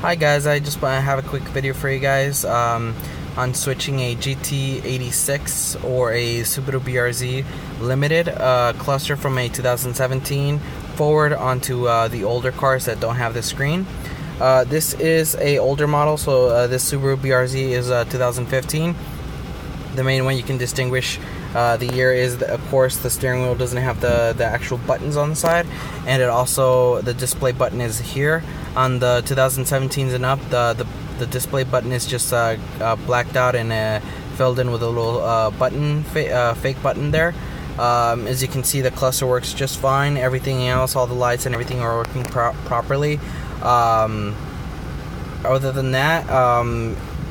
Hi guys, I just want to have a quick video for you guys on switching a Gt86 or a Subaru BRZ Limited cluster from a 2017 forward onto the older cars that don't have the screen. This is a older model, so this Subaru BRZ is 2015. The main one you can distinguish the year is, of course, the steering wheel doesn't have the actual buttons on the side, and it also, the display button is here. On the 2017s and up, the display button is just blacked out and filled in with a little button, fake button there. As you can see, the cluster works just fine. Everything else, all the lights and everything are working properly. Other than that,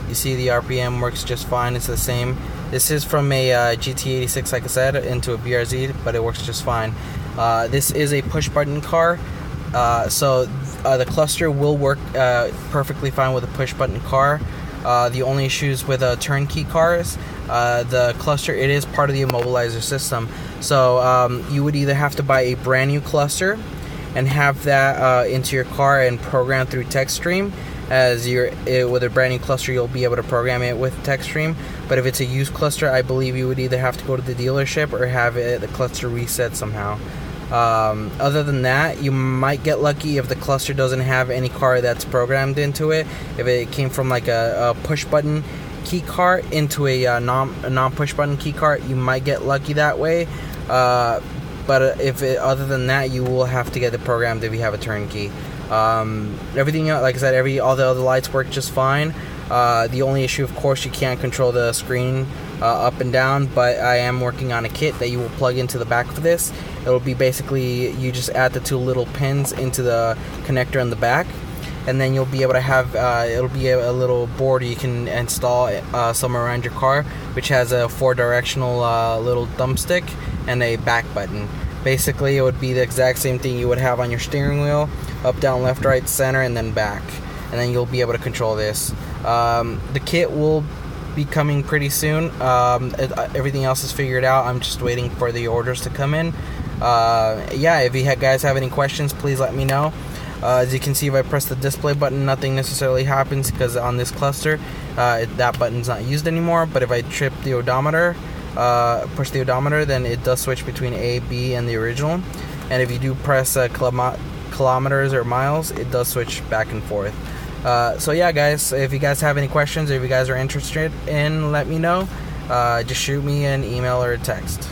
you see the RPM works just fine. It's the same. This is from a Gt86, like I said, into a BRZ, but it works just fine. This is a push button car, so the cluster will work perfectly fine with a push button car. The only issues with turnkey cars, the cluster, it is part of the immobilizer system. So you would either have to buy a brand new cluster and have that into your car and program through techstream. As with a brand new cluster, you'll be able to program it with techstream. But if it's a used cluster, I believe you would either have to go to the dealership or have the cluster reset somehow. Other than that, you might get lucky if the cluster doesn't have any car that's programmed into it. If it came from like a push button key car into a non push button key car, you might get lucky that way. But other than that, you will have to get it programmed if you have a turnkey. Everything else, like I said, all the other lights work just fine. The only issue, of course, you can't control the screen up and down, but I am working on a kit that you will plug into the back of this. It will be basically, you just add the two little pins into the connector in the back, and then you'll be able to have, it'll be a little board you can install somewhere around your car, which has a 4-directional little thumbstick and a back button. Basically, it would be the exact same thing you would have on your steering wheel: up, down, left, right, center, and then back. And then you'll be able to control this. The kit will be coming pretty soon. Everything else is figured out. I'm just waiting for the orders to come in. Yeah, if you guys have any questions, please let me know. As you can see, if I press the display button, nothing necessarily happens because on this cluster, that button's not used anymore. But if I trip the odometer, push the odometer, then it does switch between A, B, and the original. And if you do press kilometers or miles, it does switch back and forth. So yeah, guys, if you guys have any questions or if you guys are interested in, let me know. Just shoot me an email or a text.